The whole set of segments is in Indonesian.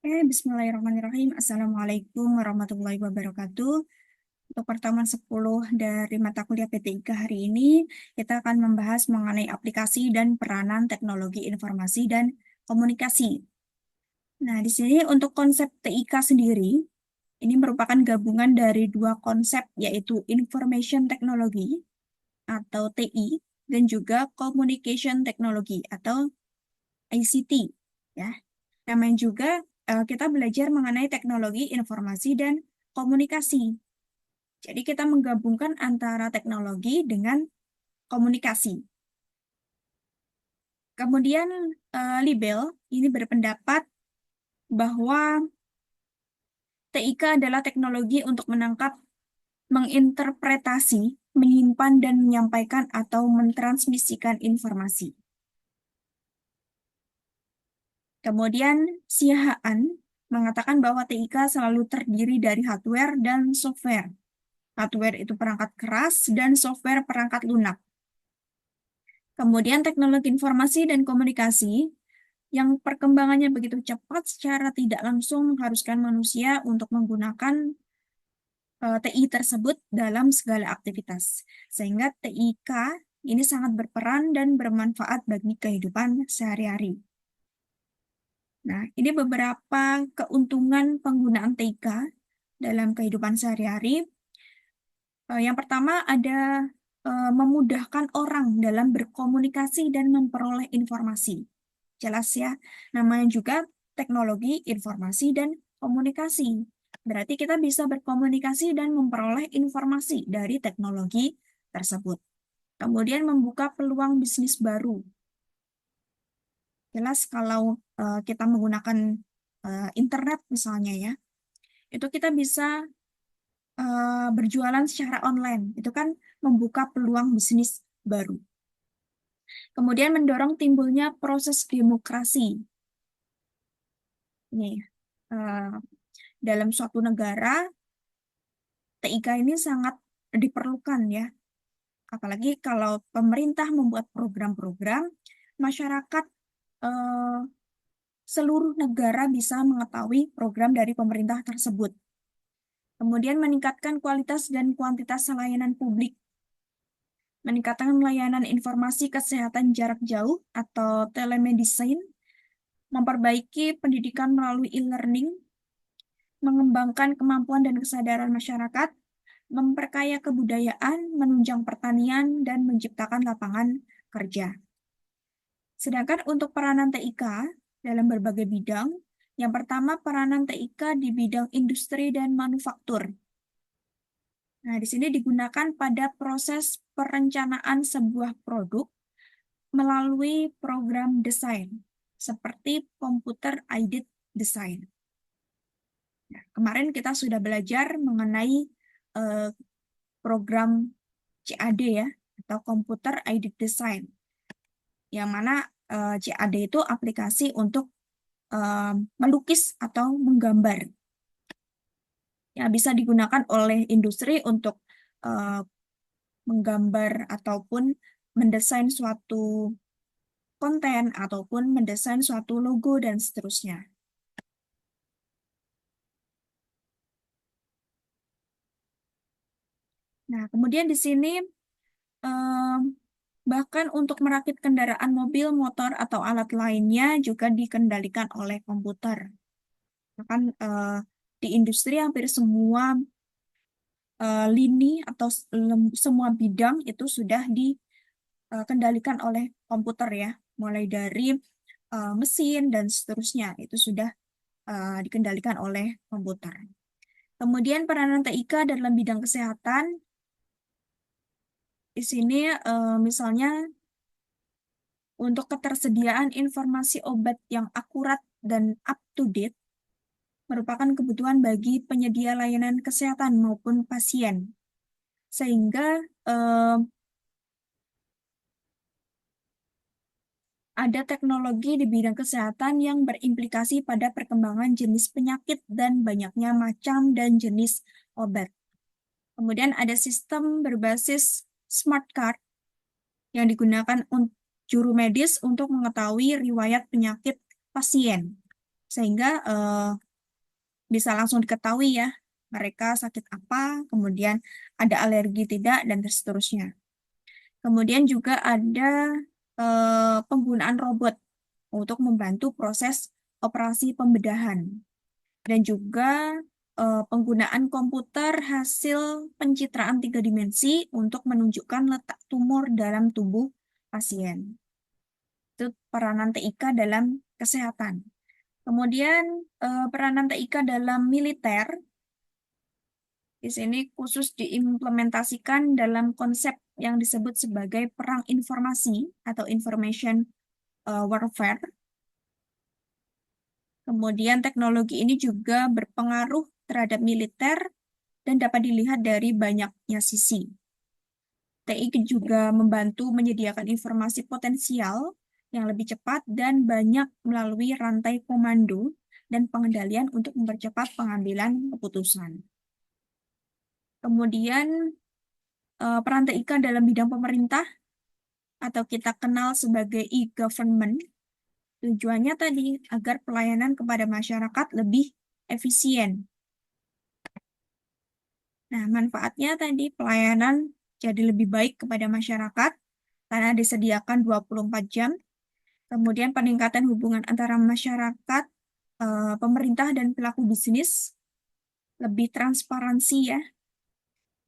Bismillahirrahmanirrahim. Assalamualaikum warahmatullahi wabarakatuh. Untuk pertemuan 10 dari mata kuliah PTIK hari ini, kita akan membahas mengenai aplikasi dan peranan teknologi informasi dan komunikasi. Nah, di sini untuk konsep TIK sendiri, ini merupakan gabungan dari dua konsep, yaitu Information Technology atau TI, dan juga Communication Technology atau ICT. Ya. Namanya juga kita belajar mengenai teknologi informasi dan komunikasi. Jadi kita menggabungkan antara teknologi dengan komunikasi. Kemudian Libel ini berpendapat bahwa TIK adalah teknologi untuk menangkap, menginterpretasi, menyimpan dan menyampaikan atau mentransmisikan informasi. Kemudian Siahaan mengatakan bahwa TIK selalu terdiri dari hardware dan software. Hardware itu perangkat keras dan software perangkat lunak. Kemudian teknologi informasi dan komunikasi yang perkembangannya begitu cepat secara tidak langsung mengharuskan manusia untuk menggunakan TI tersebut dalam segala aktivitas. Sehingga TIK ini sangat berperan dan bermanfaat bagi kehidupan sehari-hari. Nah, ini beberapa keuntungan penggunaan TIK dalam kehidupan sehari-hari. Yang pertama ada memudahkan orang dalam berkomunikasi dan memperoleh informasi. Jelas ya, namanya juga teknologi informasi dan komunikasi. Berarti kita bisa berkomunikasi dan memperoleh informasi dari teknologi tersebut. Kemudian membuka peluang bisnis baru. Jelas kalau kita menggunakan internet misalnya ya, itu kita bisa berjualan secara online. Itu kan membuka peluang bisnis baru. Kemudian mendorong timbulnya proses demokrasi. Ini dalam suatu negara, TIK ini sangat diperlukan ya. Apalagi kalau pemerintah membuat program-program, masyarakat eh, seluruh negara bisa mengetahui program dari pemerintah tersebut. Kemudian meningkatkan kualitas dan kuantitas layanan publik, meningkatkan layanan informasi kesehatan jarak jauh atau telemedicine, memperbaiki pendidikan melalui e-learning, mengembangkan kemampuan dan kesadaran masyarakat, memperkaya kebudayaan, menunjang pertanian, dan menciptakan lapangan kerja. Sedangkan untuk peranan TIK dalam berbagai bidang, yang pertama peranan TIK di bidang industri dan manufaktur. Nah, di sini digunakan pada proses perencanaan sebuah produk melalui program desain, seperti computer aided design. Nah, kemarin kita sudah belajar mengenai eh, program CAD ya, atau computer aided design, yang mana CAD itu aplikasi untuk melukis atau menggambar, yang bisa digunakan oleh industri untuk eh, menggambar ataupun mendesain suatu konten ataupun mendesain suatu logo dan seterusnya. Nah, kemudian di sini em, bahkan untuk merakit kendaraan mobil, motor, atau alat lainnya juga dikendalikan oleh komputer. Bahkan di industri hampir semua lini atau semua bidang itu sudah dikendalikan oleh komputer ya, mulai dari mesin dan seterusnya itu sudah dikendalikan oleh komputer. Kemudian peranan TIK dalam bidang kesehatan, di sini misalnya untuk ketersediaan informasi obat yang akurat dan up to date merupakan kebutuhan bagi penyedia layanan kesehatan maupun pasien. Sehingga ada teknologi di bidang kesehatan yang berimplikasi pada perkembangan jenis penyakit dan banyaknya macam dan jenis obat. Kemudian ada sistem berbasis smart card yang digunakan juru medis untuk mengetahui riwayat penyakit pasien. sehingga bisa langsung diketahui ya mereka sakit apa, kemudian ada alergi tidak, dan seterusnya. Kemudian juga ada penggunaan robot untuk membantu proses operasi pembedahan dan juga penggunaan komputer hasil pencitraan 3 dimensi untuk menunjukkan letak tumor dalam tubuh pasien. Itu peranan TIK dalam kesehatan. Kemudian peranan TIK dalam militer di sini khusus diimplementasikan dalam konsep yang disebut sebagai perang informasi atau information warfare. Kemudian teknologi ini juga berpengaruh terhadap militer dan dapat dilihat dari banyaknya sisi. TI juga membantu menyediakan informasi potensial yang lebih cepat dan banyak melalui rantai komando dan pengendalian untuk mempercepat pengambilan keputusan. Kemudian peran TIK dalam bidang pemerintah atau kita kenal sebagai e-government, tujuannya tadi agar pelayanan kepada masyarakat lebih efisien. Nah, manfaatnya tadi pelayanan jadi lebih baik kepada masyarakat karena disediakan 24 jam. Kemudian peningkatan hubungan antara masyarakat, pemerintah, dan pelaku bisnis lebih transparansi ya.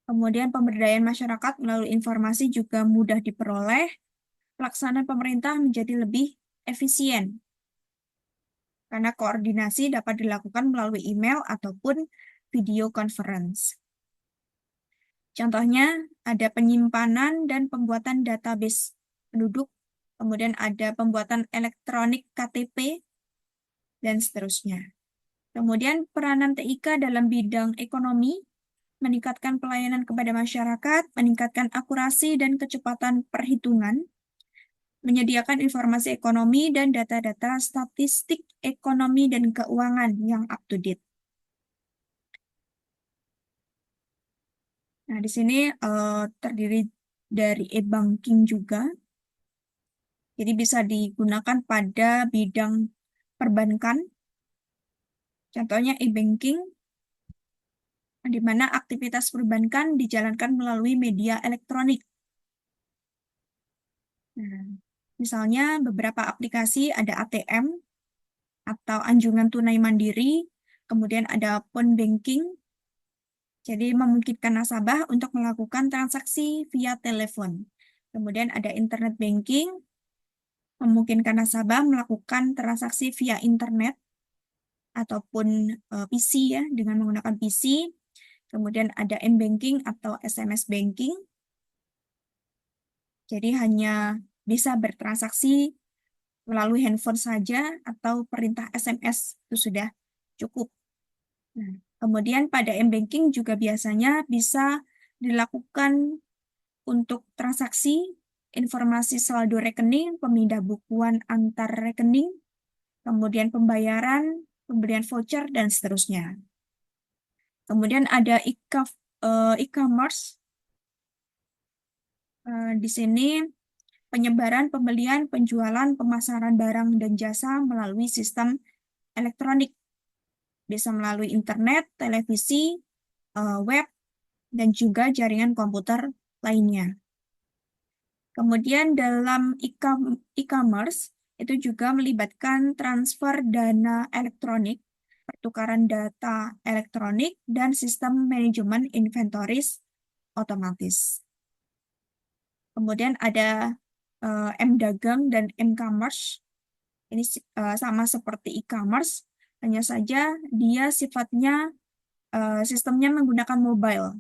Kemudian pemberdayaan masyarakat melalui informasi juga mudah diperoleh. Pelaksanaan pemerintah menjadi lebih efisien karena koordinasi dapat dilakukan melalui email ataupun video conference. Contohnya ada penyimpanan dan pembuatan database penduduk, kemudian ada pembuatan elektronik KTP, dan seterusnya. Kemudian peranan TIK dalam bidang ekonomi, meningkatkan pelayanan kepada masyarakat, meningkatkan akurasi dan kecepatan perhitungan, menyediakan informasi ekonomi dan data-data statistik ekonomi dan keuangan yang up to date. Nah, di sini terdiri dari e-banking juga. Jadi bisa digunakan pada bidang perbankan. Contohnya e-banking, di mana aktivitas perbankan dijalankan melalui media elektronik. Nah, misalnya beberapa aplikasi ada ATM atau anjungan tunai mandiri, kemudian ada phone banking, jadi memungkinkan nasabah untuk melakukan transaksi via telepon. Kemudian ada internet banking, memungkinkan nasabah melakukan transaksi via internet ataupun PC ya, dengan menggunakan PC. Kemudian ada m-banking atau SMS banking. Jadi hanya bisa bertransaksi melalui handphone saja atau perintah SMS itu sudah cukup. Nah, kemudian pada m-banking juga biasanya bisa dilakukan untuk transaksi, informasi saldo rekening, pemindah bukuan antar rekening, kemudian pembayaran, pemberian voucher, dan seterusnya. Kemudian ada e-commerce. Di sini penyebaran, pembelian, penjualan, pemasaran barang dan jasa melalui sistem elektronik. Bisa melalui internet, televisi, web, dan juga jaringan komputer lainnya. Kemudian dalam e-commerce itu juga melibatkan transfer dana elektronik, pertukaran data elektronik, dan sistem manajemen inventoris otomatis. Kemudian ada m-dagang dan m-commerce. Ini sama seperti e-commerce, hanya saja dia sifatnya sistemnya menggunakan mobile.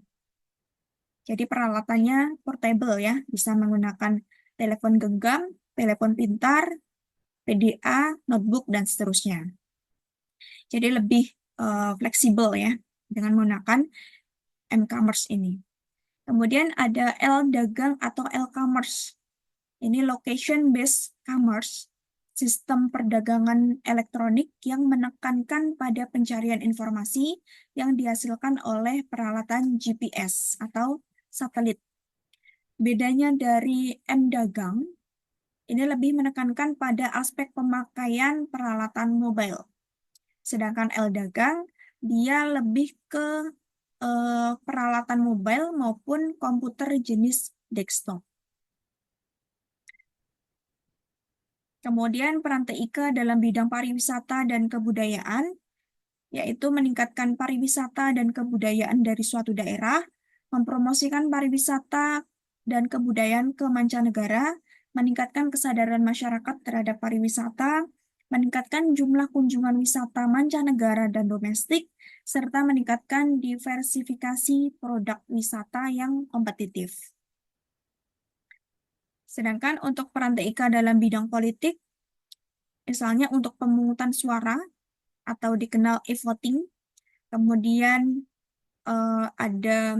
Jadi peralatannya portable ya, bisa menggunakan telepon genggam, telepon pintar, PDA, notebook, dan seterusnya. Jadi lebih fleksibel ya dengan menggunakan m-commerce ini. Kemudian ada L-dagang atau L-commerce. Ini location-based commerce, sistem perdagangan elektronik yang menekankan pada pencarian informasi yang dihasilkan oleh peralatan GPS atau satelit. Bedanya dari M-dagang, ini lebih menekankan pada aspek pemakaian peralatan mobile. Sedangkan L dagang dia lebih ke peralatan mobile maupun komputer jenis desktop. Kemudian peran TIK dalam bidang pariwisata dan kebudayaan, yaitu meningkatkan pariwisata dan kebudayaan dari suatu daerah, mempromosikan pariwisata dan kebudayaan ke mancanegara, meningkatkan kesadaran masyarakat terhadap pariwisata, meningkatkan jumlah kunjungan wisata mancanegara dan domestik, serta meningkatkan diversifikasi produk wisata yang kompetitif. Sedangkan untuk peran TIK dalam bidang politik, misalnya untuk pemungutan suara atau dikenal e-voting, kemudian ada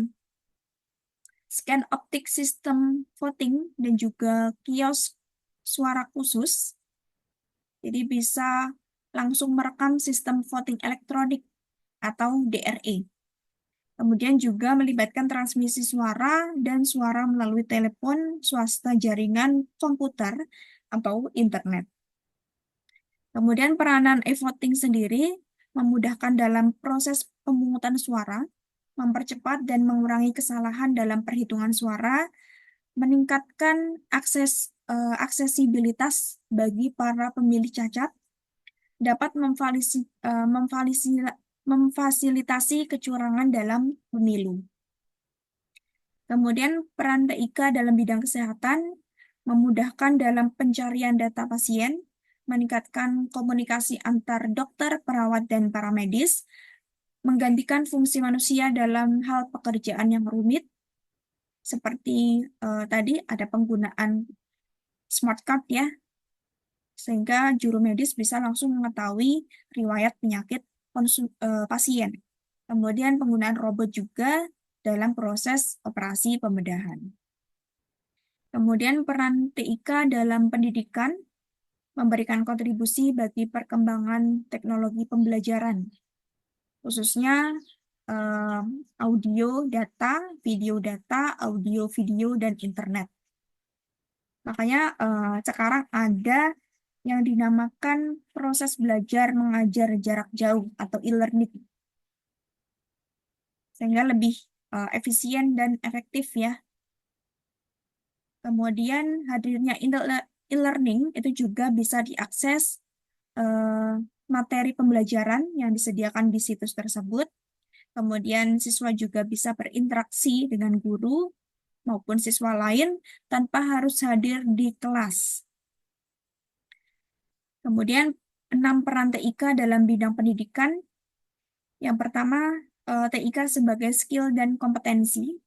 scan optik sistem voting dan juga kios suara khusus. Jadi bisa langsung merekam sistem voting elektronik atau DRE. Kemudian juga melibatkan transmisi suara dan suara melalui telepon, swasta, jaringan komputer, atau internet. Kemudian peranan e-voting sendiri memudahkan dalam proses pemungutan suara, mempercepat dan mengurangi kesalahan dalam perhitungan suara, meningkatkan aksesibilitas bagi para pemilih cacat, dapat memfasilitasi kecurangan dalam pemilu. Kemudian peran TIK dalam bidang kesehatan memudahkan dalam pencarian data pasien, meningkatkan komunikasi antar dokter, perawat, dan para medis, menggantikan fungsi manusia dalam hal pekerjaan yang rumit, seperti tadi ada penggunaan smart card ya, sehingga juru medis bisa langsung mengetahui riwayat penyakit pasien. Kemudian penggunaan robot juga dalam proses operasi pembedahan. Kemudian peran TIK dalam pendidikan memberikan kontribusi bagi perkembangan teknologi pembelajaran, khususnya audio data, video data, audio video, dan internet. Makanya sekarang ada yang dinamakan proses belajar mengajar jarak jauh atau e-learning, sehingga lebih efisien dan efektif ya. Kemudian hadirnya e-learning itu juga bisa diakses materi pembelajaran yang disediakan di situs tersebut. Kemudian siswa juga bisa berinteraksi dengan guru maupun siswa lain tanpa harus hadir di kelas. Kemudian 6 peran TIK dalam bidang pendidikan. Yang pertama, TIK sebagai skill dan kompetensi.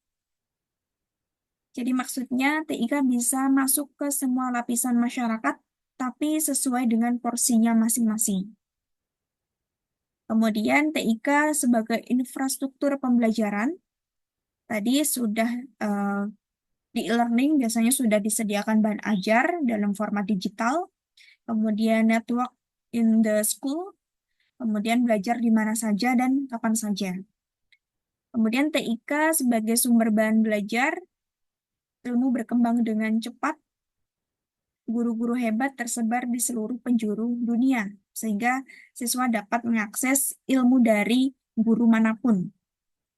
Jadi maksudnya TIK bisa masuk ke semua lapisan masyarakat, tapi sesuai dengan porsinya masing-masing. Kemudian TIK sebagai infrastruktur pembelajaran. Tadi sudah di e-learning biasanya sudah disediakan bahan ajar dalam format digital. Kemudian network in the school. Kemudian belajar di mana saja dan kapan saja. Kemudian TIK sebagai sumber bahan belajar. Ilmu berkembang dengan cepat, guru-guru hebat tersebar di seluruh penjuru dunia, sehingga siswa dapat mengakses ilmu dari guru manapun.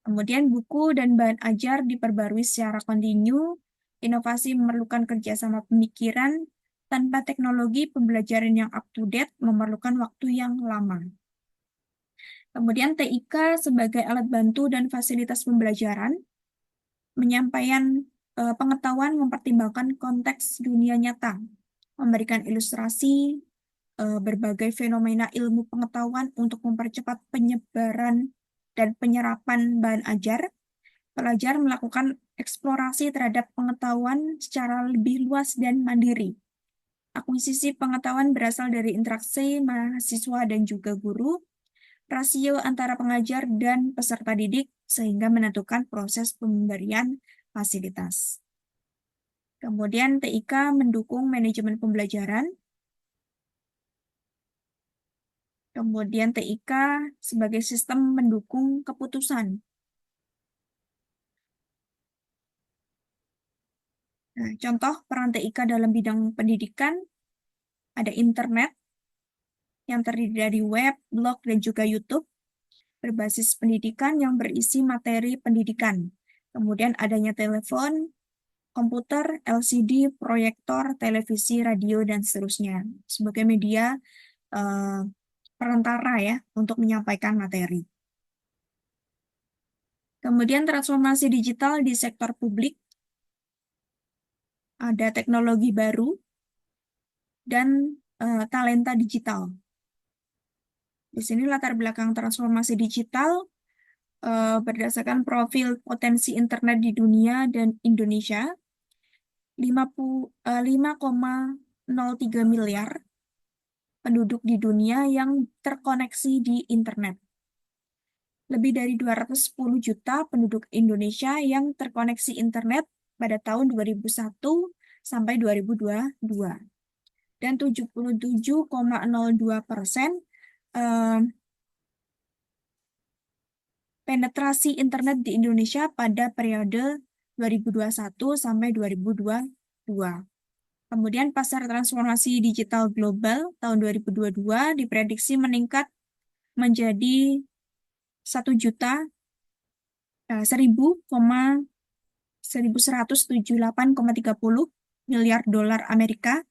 Kemudian buku dan bahan ajar diperbarui secara kontinu, inovasi memerlukan kerjasama pemikiran, tanpa teknologi pembelajaran yang up-to-date memerlukan waktu yang lama. Kemudian TIK sebagai alat bantu dan fasilitas pembelajaran, menyampaikan pengetahuan mempertimbangkan konteks dunia nyata, memberikan ilustrasi berbagai fenomena ilmu pengetahuan untuk mempercepat penyebaran dan penyerapan bahan ajar. Pelajar melakukan eksplorasi terhadap pengetahuan secara lebih luas dan mandiri. Akuisisi pengetahuan berasal dari interaksi mahasiswa dan juga guru, rasio antara pengajar dan peserta didik, sehingga menentukan proses pemberian fasilitas. Kemudian TIK mendukung manajemen pembelajaran. Kemudian TIK sebagai sistem mendukung keputusan. Nah, contoh peran TIK dalam bidang pendidikan, ada internet, yang terdiri dari web, blog, dan juga YouTube, berbasis pendidikan yang berisi materi pendidikan. Kemudian adanya telepon, komputer, LCD, proyektor, televisi, radio, dan seterusnya. Sebagai media eh, perantara ya untuk menyampaikan materi. Kemudian transformasi digital di sektor publik, ada teknologi baru, dan talenta digital. Di sini latar belakang transformasi digital berdasarkan profil potensi internet di dunia dan Indonesia, 5,03 miliar penduduk di dunia yang terkoneksi di internet. Lebih dari 210 juta penduduk Indonesia yang terkoneksi internet pada tahun 2001 sampai 2022. Dan 77,02% penetrasi internet di Indonesia pada periode 2021 sampai 2022. Kemudian pasar transformasi digital global tahun 2022 diprediksi meningkat menjadi 1.178,30 miliar dolar Amerika.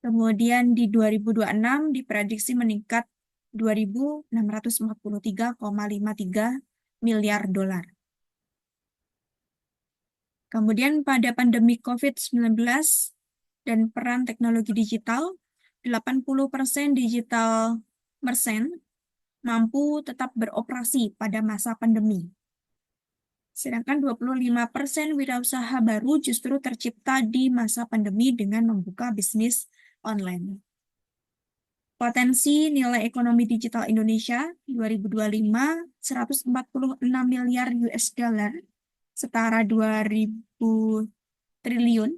Kemudian di 2026 diprediksi meningkat 2.643,53 miliar dolar. Kemudian pada pandemi COVID-19 dan peran teknologi digital, 80% digital merchant mampu tetap beroperasi pada masa pandemi. Sedangkan 25% wirausaha baru justru tercipta di masa pandemi dengan membuka bisnis online. Potensi nilai ekonomi digital Indonesia 2025 146 miliar US dollar, setara 2.000 triliun.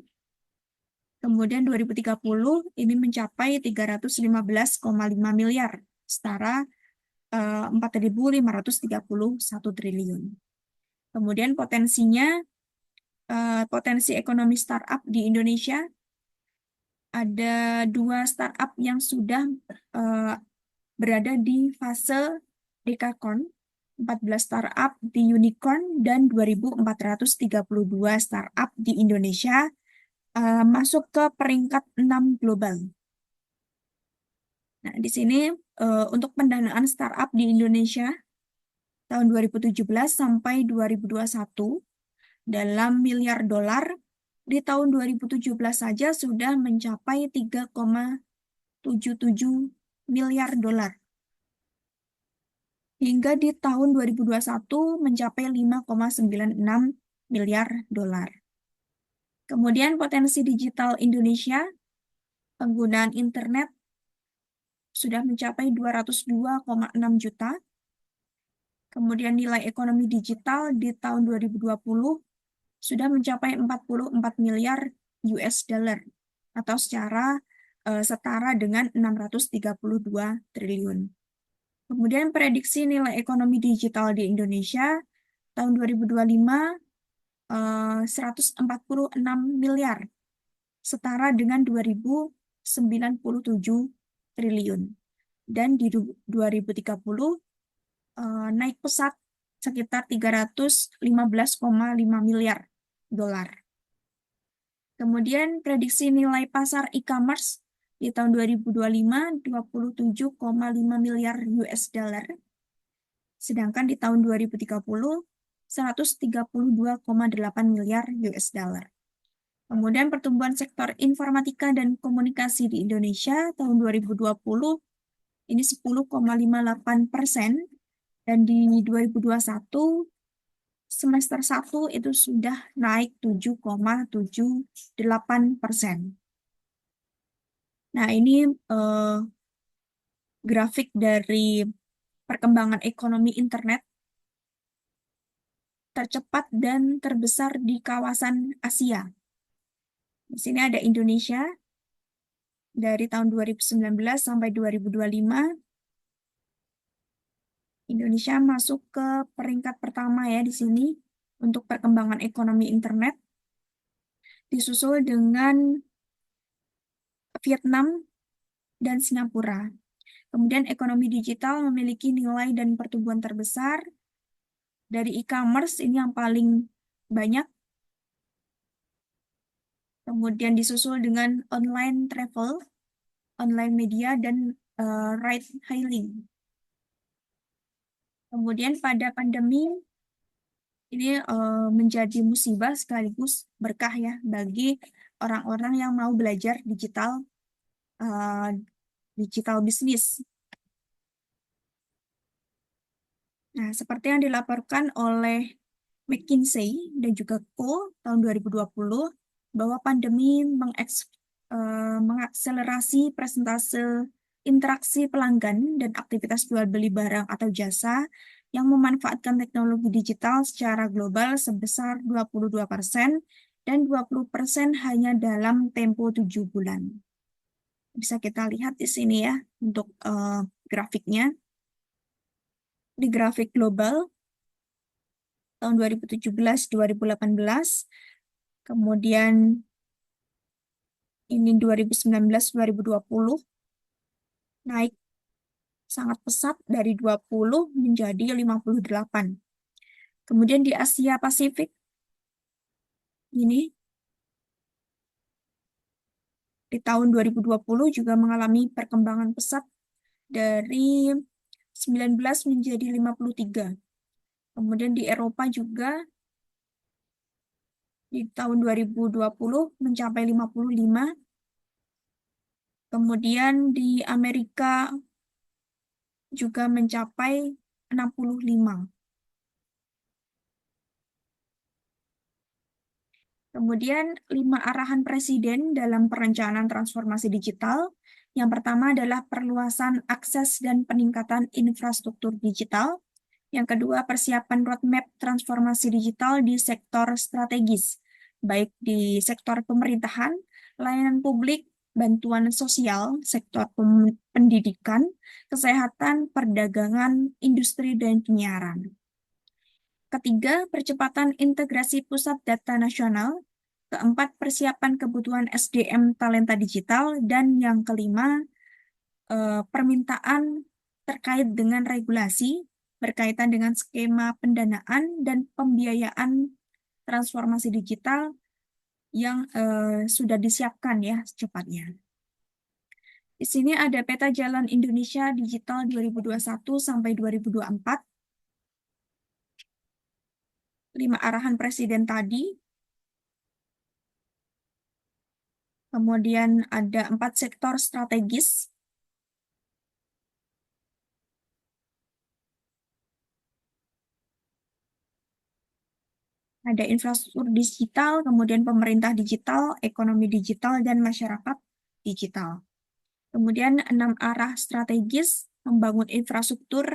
Kemudian 2030 ini mencapai 315,5 miliar, setara 4.531 triliun. Kemudian potensi ekonomi startup di Indonesia, ada 2 startup yang sudah berada di fase dekakorn, 14 startup di unicorn, dan 2.432 startup di Indonesia masuk ke peringkat 6 global. Nah, di sini untuk pendanaan startup di Indonesia tahun 2017 sampai 2021 dalam miliar dolar, di tahun 2017 saja sudah mencapai 3,77 miliar dolar. Hingga di tahun 2021 mencapai 5,96 miliar dolar. Kemudian potensi digital Indonesia, penggunaan internet sudah mencapai 202,6 juta. Kemudian nilai ekonomi digital di tahun 2020 sudah mencapai 44 miliar US dollar atau secara setara dengan 632 triliun. Kemudian prediksi nilai ekonomi digital di Indonesia tahun 2025 146 miliar, setara dengan 2.097 triliun. Dan di 2030 naik pesat sekitar 315,5 miliar dolar. Kemudian prediksi nilai pasar e-commerce di tahun 2025 27,5 miliar US dollar. Sedangkan di tahun 2030 132,8 miliar US dollar. Kemudian pertumbuhan sektor informatika dan komunikasi di Indonesia tahun 2020 ini 10,58%, dan di 2021 semester 1 itu sudah naik 7,78%. Nah, ini grafik dari perkembangan ekonomi internet tercepat dan terbesar di kawasan Asia. Di sini ada Indonesia dari tahun 2019 sampai 2025. Indonesia masuk ke peringkat pertama ya di sini untuk perkembangan ekonomi internet, disusul dengan Vietnam dan Singapura. Kemudian ekonomi digital memiliki nilai dan pertumbuhan terbesar. Dari e-commerce ini yang paling banyak, kemudian disusul dengan online travel, online media, dan ride hailing. Kemudian pada pandemi ini menjadi musibah sekaligus berkah ya bagi orang-orang yang mau belajar eh, digital bisnis. Nah, seperti yang dilaporkan oleh McKinsey dan juga Co. tahun 2020, bahwa pandemi mengakselerasi presentase interaksi pelanggan dan aktivitas jual beli barang atau jasa yang memanfaatkan teknologi digital secara global sebesar 22% dan 20% hanya dalam tempo 7 bulan. Bisa kita lihat di sini ya untuk grafiknya. Di grafik global tahun 2017-2018, kemudian ini 2019-2020 naik sangat pesat dari 20 menjadi 58. Kemudian di Asia Pasifik ini di tahun 2020 juga mengalami perkembangan pesat dari 19 menjadi 53. Kemudian di Eropa juga di tahun 2020 mencapai 55. Kemudian di Amerika juga mencapai 65. Kemudian 5 arahan Presiden dalam perencanaan transformasi digital. Yang pertama adalah perluasan akses dan peningkatan infrastruktur digital. Yang kedua, persiapan roadmap transformasi digital di sektor strategis, baik di sektor pemerintahan, layanan publik, bantuan sosial, sektor pendidikan, kesehatan, perdagangan, industri, dan penyiaran. Ketiga, percepatan integrasi pusat data nasional. Keempat, persiapan kebutuhan SDM talenta digital. Dan yang kelima, permintaan terkait dengan regulasi berkaitan dengan skema pendanaan dan pembiayaan transformasi digital yang sudah disiapkan ya secepatnya. Di sini ada peta jalan Indonesia Digital 2021 sampai 2024. 5 arahan Presiden tadi. Kemudian ada 4 sektor strategis. Ada infrastruktur digital, kemudian pemerintah digital, ekonomi digital, dan masyarakat digital. Kemudian 6 arah strategis, membangun infrastruktur,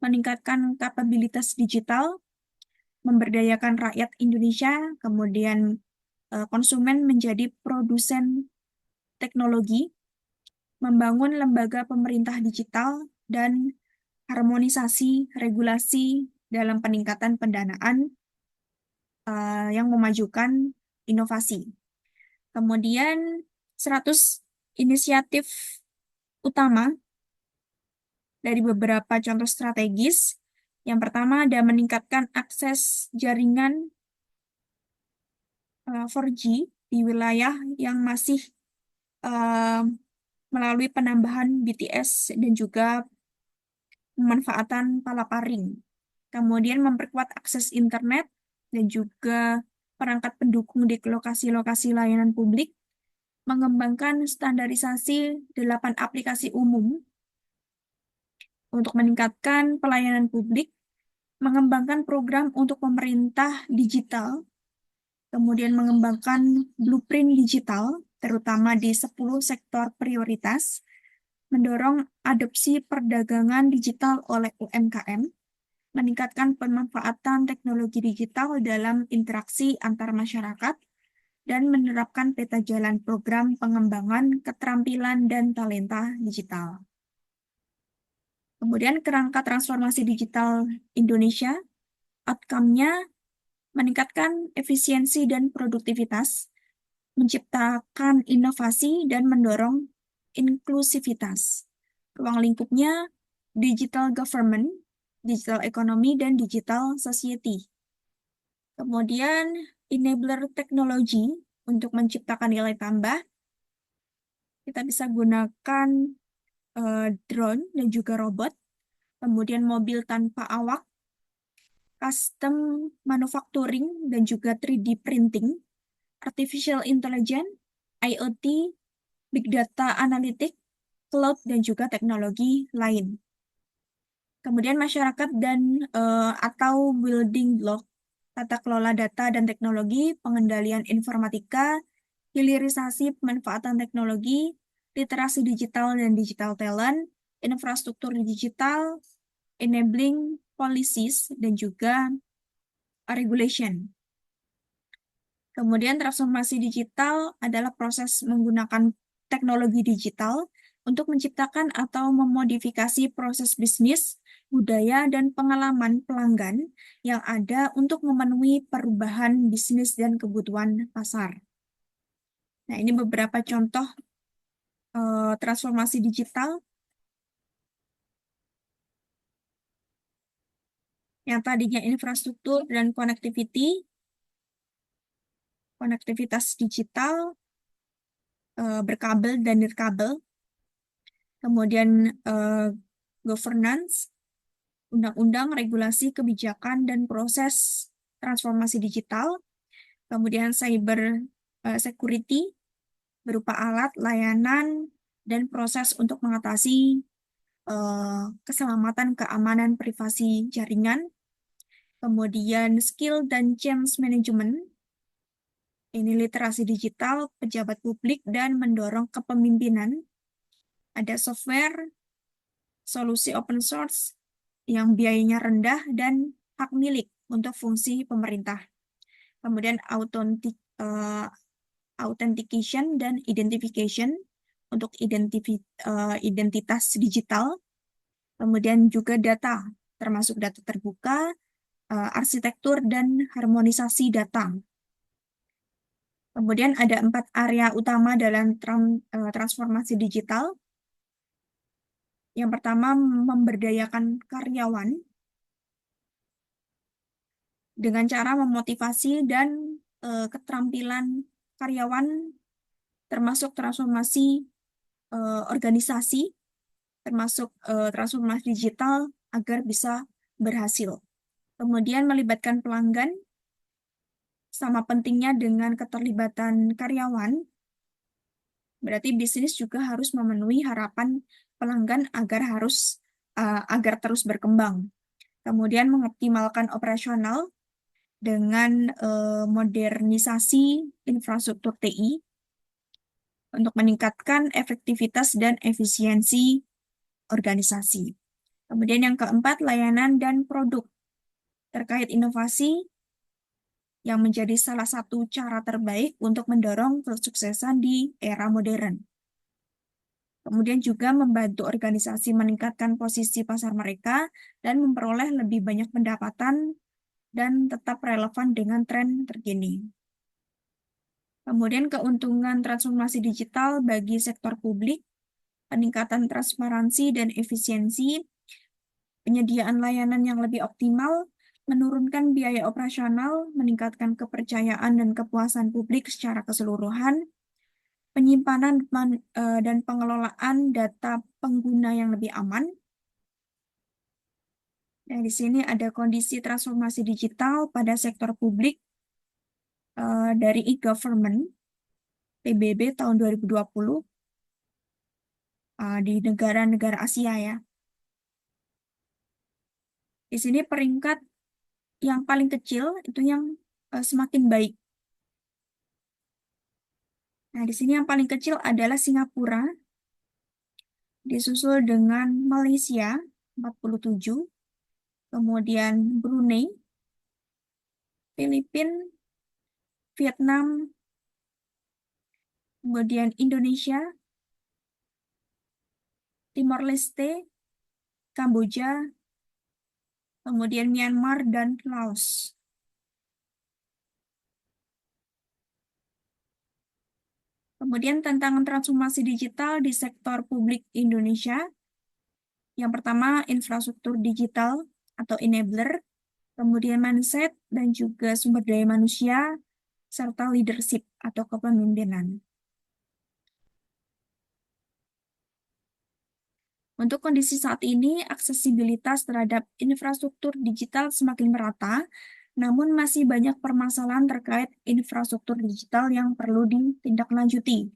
meningkatkan kapabilitas digital, memberdayakan rakyat Indonesia, kemudian konsumen menjadi produsen teknologi, membangun lembaga pemerintah digital, dan harmonisasi regulasi dalam peningkatan pendanaan yang memajukan inovasi. Kemudian 100 inisiatif utama dari beberapa contoh strategis. Yang pertama ada meningkatkan akses jaringan 4G di wilayah yang masih eh, melalui penambahan BTS dan juga pemanfaatan palaparing. Kemudian memperkuat akses internet dan juga perangkat pendukung di lokasi-lokasi layanan publik, mengembangkan standarisasi 8 aplikasi umum untuk meningkatkan pelayanan publik, mengembangkan program untuk pemerintah digital, kemudian mengembangkan blueprint digital, terutama di 10 sektor prioritas, mendorong adopsi perdagangan digital oleh UMKM, meningkatkan pemanfaatan teknologi digital dalam interaksi antar masyarakat, dan menerapkan peta jalan program pengembangan keterampilan dan talenta digital. Kemudian kerangka transformasi digital Indonesia, outcome-nya meningkatkan efisiensi dan produktivitas, menciptakan inovasi, dan mendorong inklusivitas. Ruang lingkupnya digital government, digital economy, dan digital society. Kemudian enabler teknologi untuk menciptakan nilai tambah. Kita bisa gunakan drone dan juga robot. Kemudian mobil tanpa awak, custom manufacturing dan juga 3D printing, artificial intelligence, IoT, big data analytics, cloud, dan juga teknologi lain. Kemudian masyarakat dan atau building block, tata kelola data dan teknologi, pengendalian informatika, hilirisasi pemanfaatan teknologi, literasi digital dan digital talent, infrastruktur digital, enabling policies, dan juga regulation. Kemudian transformasi digital adalah proses menggunakan teknologi digital untuk menciptakan atau memodifikasi proses bisnis, budaya, dan pengalaman pelanggan yang ada untuk memenuhi perubahan bisnis dan kebutuhan pasar. Nah, ini beberapa contoh transformasi digital yang tadinya infrastruktur dan konektivitas digital, berkabel dan nirkabel, kemudian governance, undang-undang, regulasi, kebijakan, dan proses transformasi digital, kemudian cyber security, berupa alat, layanan, dan proses untuk mengatasi keselamatan, keamanan, privasi jaringan, kemudian skill dan change management, ini literasi digital, pejabat publik, dan mendorong kepemimpinan. Ada software, solusi open source yang biayanya rendah dan hak milik untuk fungsi pemerintah. Kemudian authentication dan identification untuk identitas digital. Kemudian juga data, termasuk data terbuka, arsitektur, dan harmonisasi data. Kemudian ada 4 area utama dalam transformasi digital. Yang pertama, memberdayakan karyawan dengan cara memotivasi dan keterampilan karyawan, termasuk transformasi organisasi, termasuk transformasi digital agar bisa berhasil. Kemudian melibatkan pelanggan, sama pentingnya dengan keterlibatan karyawan, berarti bisnis juga harus memenuhi harapan pelanggan agar terus berkembang. Kemudian mengoptimalkan operasional dengan modernisasi infrastruktur TI untuk meningkatkan efektivitas dan efisiensi organisasi. Kemudian yang keempat, layanan dan produk terkait inovasi yang menjadi salah satu cara terbaik untuk mendorong kesuksesan di era modern. Kemudian juga membantu organisasi meningkatkan posisi pasar mereka dan memperoleh lebih banyak pendapatan dan tetap relevan dengan tren terkini. Kemudian keuntungan transformasi digital bagi sektor publik, peningkatan transparansi dan efisiensi, penyediaan layanan yang lebih optimal, menurunkan biaya operasional, meningkatkan kepercayaan dan kepuasan publik secara keseluruhan, penyimpanan dan pengelolaan data pengguna yang lebih aman. Nah, di sini ada kondisi transformasi digital pada sektor publik dari e-government PBB tahun 2020 di negara-negara Asia ya. Di sini peringkat yang paling kecil itu yang semakin baik. Nah, di sini yang paling kecil adalah Singapura, disusul dengan Malaysia 47, kemudian Brunei, Filipina, Vietnam, kemudian Indonesia, Timor Leste, Kamboja, kemudian Myanmar, dan Laos. Kemudian tantangan transformasi digital di sektor publik Indonesia. Yang pertama, infrastruktur digital atau enabler, kemudian mindset dan juga sumber daya manusia, serta leadership atau kepemimpinan. Untuk kondisi saat ini, aksesibilitas terhadap infrastruktur digital semakin merata, namun masih banyak permasalahan terkait infrastruktur digital yang perlu ditindaklanjuti.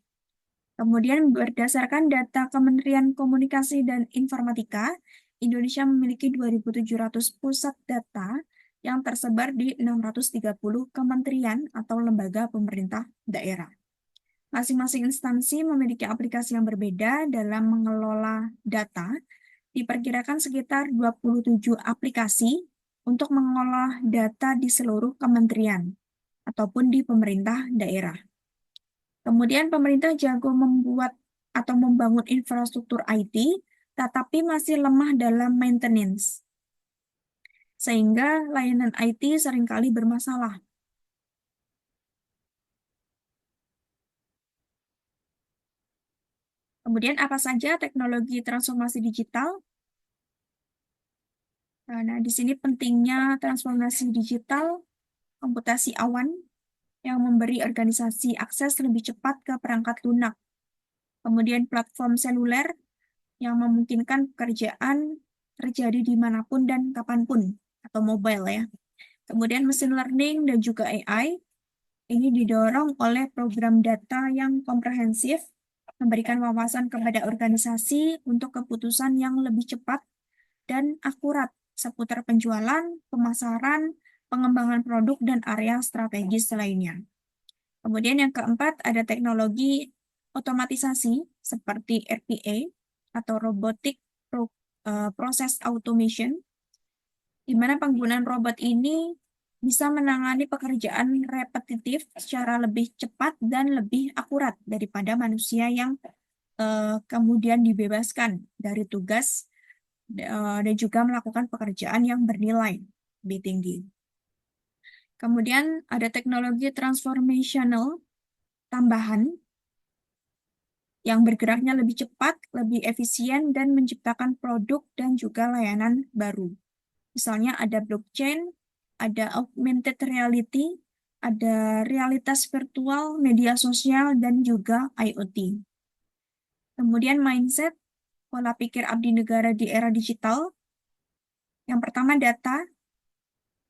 Kemudian berdasarkan data Kementerian Komunikasi dan Informatika, Indonesia memiliki 2.700 pusat data yang tersebar di 630 kementerian atau lembaga pemerintah daerah. Masing-masing instansi memiliki aplikasi yang berbeda dalam mengelola data. Diperkirakan sekitar 27 aplikasi untuk mengolah data di seluruh kementerian ataupun di pemerintah daerah. Kemudian pemerintah jago membuat atau membangun infrastruktur IT, tetapi masih lemah dalam maintenance, sehingga layanan IT seringkali bermasalah. Kemudian apa saja teknologi transformasi digital? Nah, di sini pentingnya transformasi digital, komputasi awan yang memberi organisasi akses lebih cepat ke perangkat lunak. Kemudian platform seluler yang memungkinkan pekerjaan terjadi dimanapun dan kapanpun, atau mobile ya. Kemudian machine learning dan juga AI, ini didorong oleh program data yang komprehensif, memberikan wawasan kepada organisasi untuk keputusan yang lebih cepat dan akurat seputar penjualan, pemasaran, pengembangan produk, dan area strategis lainnya. Kemudian yang keempat ada teknologi otomatisasi seperti RPA atau Robotic Process Automation, di mana penggunaan robot ini bisa menangani pekerjaan repetitif secara lebih cepat dan lebih akurat daripada manusia yang kemudian dibebaskan dari tugas dan juga melakukan pekerjaan yang bernilai lebih tinggi. Kemudian ada teknologi transformational tambahan yang bergeraknya lebih cepat, lebih efisien, dan menciptakan produk dan juga layanan baru. Misalnya ada blockchain, ada augmented reality, ada realitas virtual, media sosial, dan juga IoT. Kemudian mindset, pola pikir abdi negara di era digital. Yang pertama data.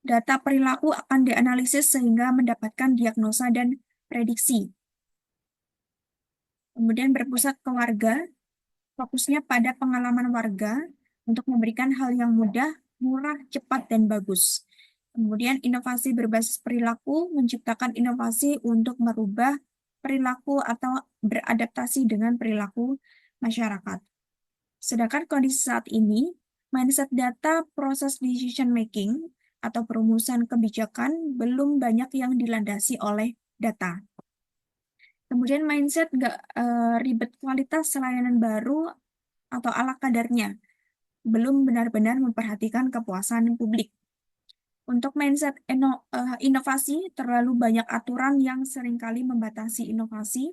Data perilaku akan dianalisis sehingga mendapatkan diagnosa dan prediksi. Kemudian berpusat ke warga, fokusnya pada pengalaman warga untuk memberikan hal yang mudah, murah, cepat, dan bagus. Kemudian inovasi berbasis perilaku, menciptakan inovasi untuk merubah perilaku atau beradaptasi dengan perilaku masyarakat. Sedangkan kondisi saat ini, mindset data proses decision making atau perumusan kebijakan belum banyak yang dilandasi oleh data. Kemudian mindset nggak ribet kualitas layanan baru atau ala kadarnya, belum benar-benar memperhatikan kepuasan publik. Untuk mindset inovasi, terlalu banyak aturan yang seringkali membatasi inovasi,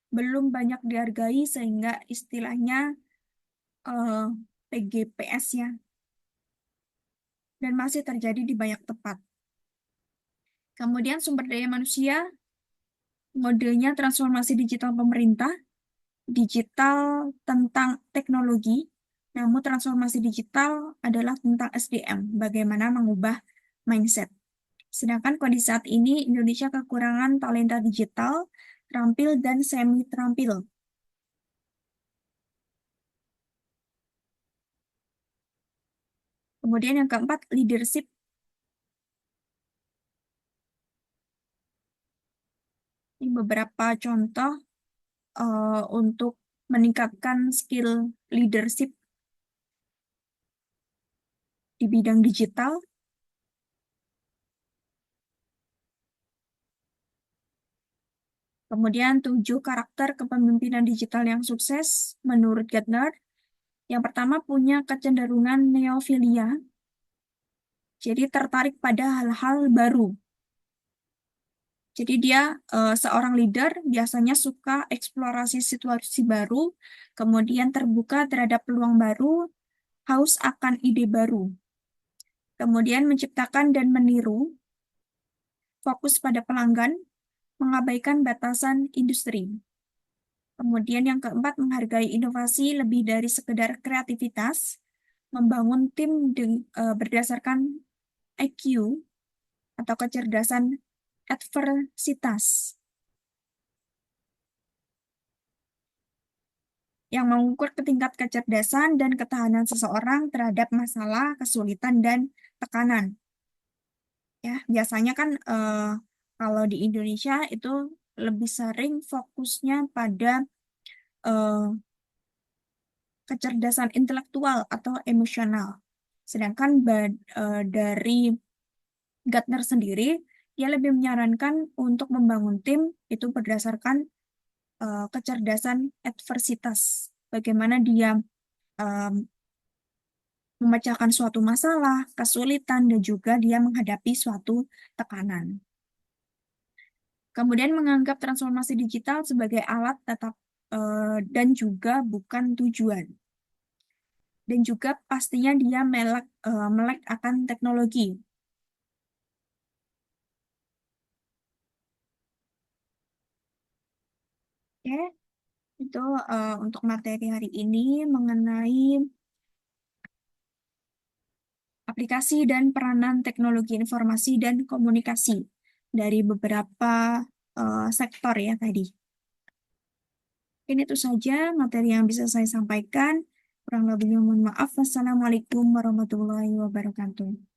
belum banyak dihargai sehingga istilahnya eh, PGPS ya, dan masih terjadi di banyak tempat. Kemudian sumber daya manusia, modenya transformasi digital pemerintah, digital tentang teknologi, namun transformasi digital adalah tentang SDM, bagaimana mengubah mindset. Sedangkan kondisi saat ini Indonesia kekurangan talenta digital, terampil dan semi terampil. Kemudian yang keempat, leadership. Ini beberapa contoh untuk meningkatkan skill leadership di bidang digital. Kemudian 7 karakter kepemimpinan digital yang sukses menurut Gartner. Yang pertama punya kecenderungan neofilia, jadi tertarik pada hal-hal baru. Jadi dia seorang leader biasanya suka eksplorasi situasi baru, kemudian terbuka terhadap peluang baru, haus akan ide baru, kemudian menciptakan dan meniru, fokus pada pelanggan, mengabaikan batasan industri. Kemudian yang keempat, menghargai inovasi lebih dari sekedar kreativitas, membangun tim berdasarkan IQ atau kecerdasan adversitas, yang mengukur tingkat kecerdasan dan ketahanan seseorang terhadap masalah, kesulitan, dan tekanan. Ya, biasanya kan kalau di Indonesia itu lebih sering fokusnya pada eh, kecerdasan intelektual atau emosional. Sedangkan dari Gartner sendiri, dia lebih menyarankan untuk membangun tim itu berdasarkan kecerdasan adversitas. Bagaimana dia em, memecahkan suatu masalah, kesulitan, dan juga dia menghadapi suatu tekanan. Kemudian menganggap transformasi digital sebagai alat tetap dan juga bukan tujuan. Dan juga pastinya dia melek akan teknologi. Oke, itu untuk materi hari ini mengenai aplikasi dan peranan teknologi informasi dan komunikasi dari beberapa sektor ya tadi. Mungkin itu saja materi yang bisa saya sampaikan. Kurang lebihnya mohon maaf. Wassalamualaikum warahmatullahi wabarakatuh.